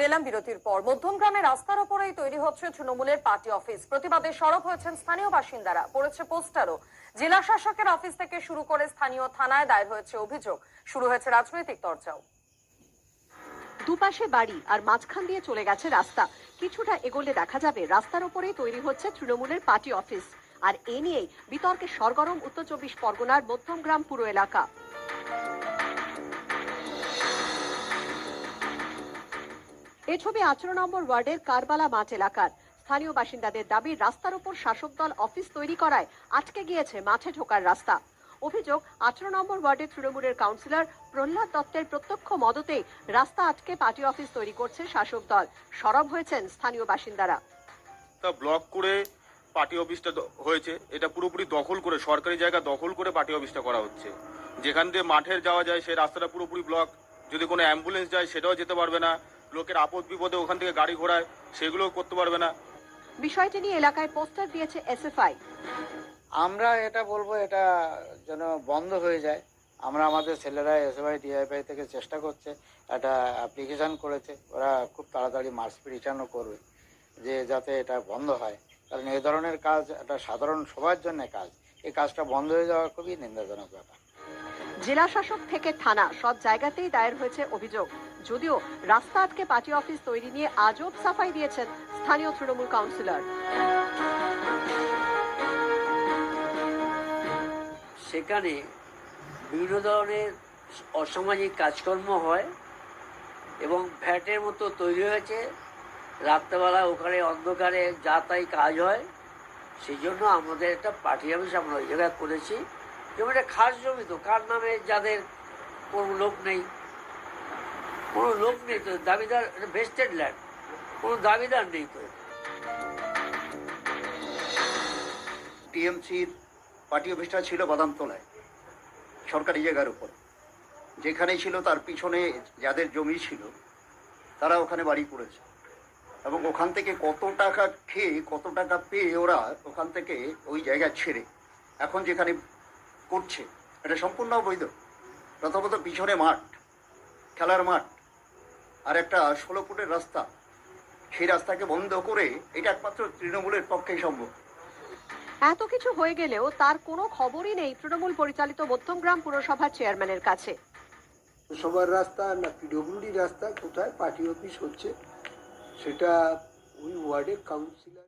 ফিরে এলাম বিরতির পর। মধ্যমগ্রামে রাস্তার ওপরেই তৈরি হচ্ছে তৃণমূলের পার্টি অফিস। প্রতিবাদে সরব হয়েছেন স্থানীয় বাসিন্দারা, পড়েছে পোস্টারও। জেলা শাসকের অফিস থেকে শুরু করে স্থানীয় থানায় দায়ের হয়েছে অভিযোগ। শুরু হয়েছে রাজনৈতিক চর্চাও। দুপাশে বাড়ি আর মাঝখান দিয়ে চলে গেছে রাস্তা। কিছুটা এগোলে দেখা যাবে রাস্তার ওপরেই তৈরি হচ্ছে তৃণমূলের পার্টি অফিস। আর এ নিয়েই বিতর্কে সরগরম উত্তর 24 পরগনার মধ্যমগ্রাম পুর এলাকা। এই ছবি 18 নম্বর ওয়ার্ডের কারবালা মাঠ এলাকার। স্থানীয় বাসিন্দাদের দাবি, রাস্তার উপর শাসক দল অফিস তৈরি করায় আটকে গিয়েছে মাঠে ঢোকার রাস্তা। অভিযোগ, 18 নম্বর ওয়ার্ডের তৃণমূলের কাউন্সিলর প্রহ্লাদ দত্তের প্রত্যক্ষ মদতেই রাস্তা আটকে পার্টি অফিস তৈরি করছে শাসক দল। সরব হয়েছেন স্থানীয় বাসিন্দারা। তা ব্লক করে পার্টি অফিসটা হয়েছে, এটা পুরোপুরি দখল করে, সরকারি জায়গা দখল করে পার্টি অফিসটা করা হচ্ছে। যেখান দিয়ে মাঠের যাওয়া যায় সেই রাস্তাটা পুরোপুরি ব্লক। যদি কোনো অ্যাম্বুলেন্স যায় সেটাও যেতে পারবে না। লোকের আপদ বিপদে ওখান থেকে গাড়ি ঘোড়ায় সেগুলোও করতে পারবে না। বিষয়টি নিয়ে এলাকায় পোস্টার দিয়েছে এসএফআই। আমরা এটা বলবো, এটা যেন বন্ধ হয়ে যায়। আমরা আমাদের ছেলেরা এসএফআই ডিআইএফআই থেকে চেষ্টা করছে, একটা অ্যাপ্লিকেশন করেছে, ওরা খুব তাড়াতাড়ি মার্চ পিটিশনও করবে যে যাতে এটা বন্ধ হয়। কারণ এই ধরনের কাজ একটা সাধারণ সবার জন্য কাজ, এই কাজটা বন্ধ হয়ে যাওয়া খুবই নিন্দাজনক ব্যাপার। জেলা শাসক থেকে থানা সব জায়গাতেই দায়ের হয়েছে অভিযোগ। যদিও রাস্তা আটকে পার্টি অফিস তৈরি নিয়ে আজব সাফাই দিয়েছেন স্থানীয় তৃণমূল কাউন্সিলর। সেখানে বিভিন্ন ধরনের অসামাজিক কাজকর্ম হয় এবং ভ্যাটের মতো তৈরি হয়েছে। রাত্রেবেলা ওখানে অন্ধকারে যা তাই কাজ হয়। সেই জন্য আমাদের একটা পার্টি অফিস আমরা ওই জায়গায় করেছি। জমিটা খাস জমি, তো কার নামে যাদের কোনো লোক নেই, তো দাবিদার, ভেস্টেড ল্যান্ড, কোনো দাবিদার নেই। তো টিএমসির পার্টি অফিসটা ছিল বাদামতলায়, সরকারি জায়গার উপর। যেখানেই ছিল তার পিছনে যাদের জমি ছিল তারা ওখানে বাড়ি করেছে, এবং ওখান থেকে কত টাকা খেয়ে কত টাকা পেয়ে ওরা ওখান থেকে ওই জায়গা ছেড়ে এখন যেখানে করছে এটা সম্পূর্ণ অবৈধ। প্রথমত পিছনে মাঠ, খেলার মাঠ, আর একটা 16 ফুটের রাস্তা, সেই রাস্তাকে বন্ধ করে এটা একমাত্র তৃণমূলের পক্ষেই সম্ভব। এত কিছু হয়ে গেলেও তার কোনো খবরই নেই তৃণমূল পরিচালিত মধ্যমগ্রাম পুরসভার চেয়ারম্যানের কাছে। পুরসভার রাস্তা না পিডব্লিউডি রাস্তা, কোথায় পার্টি অফিস হচ্ছে সেটা ওই ওয়ার্ডের কাউন্সিলর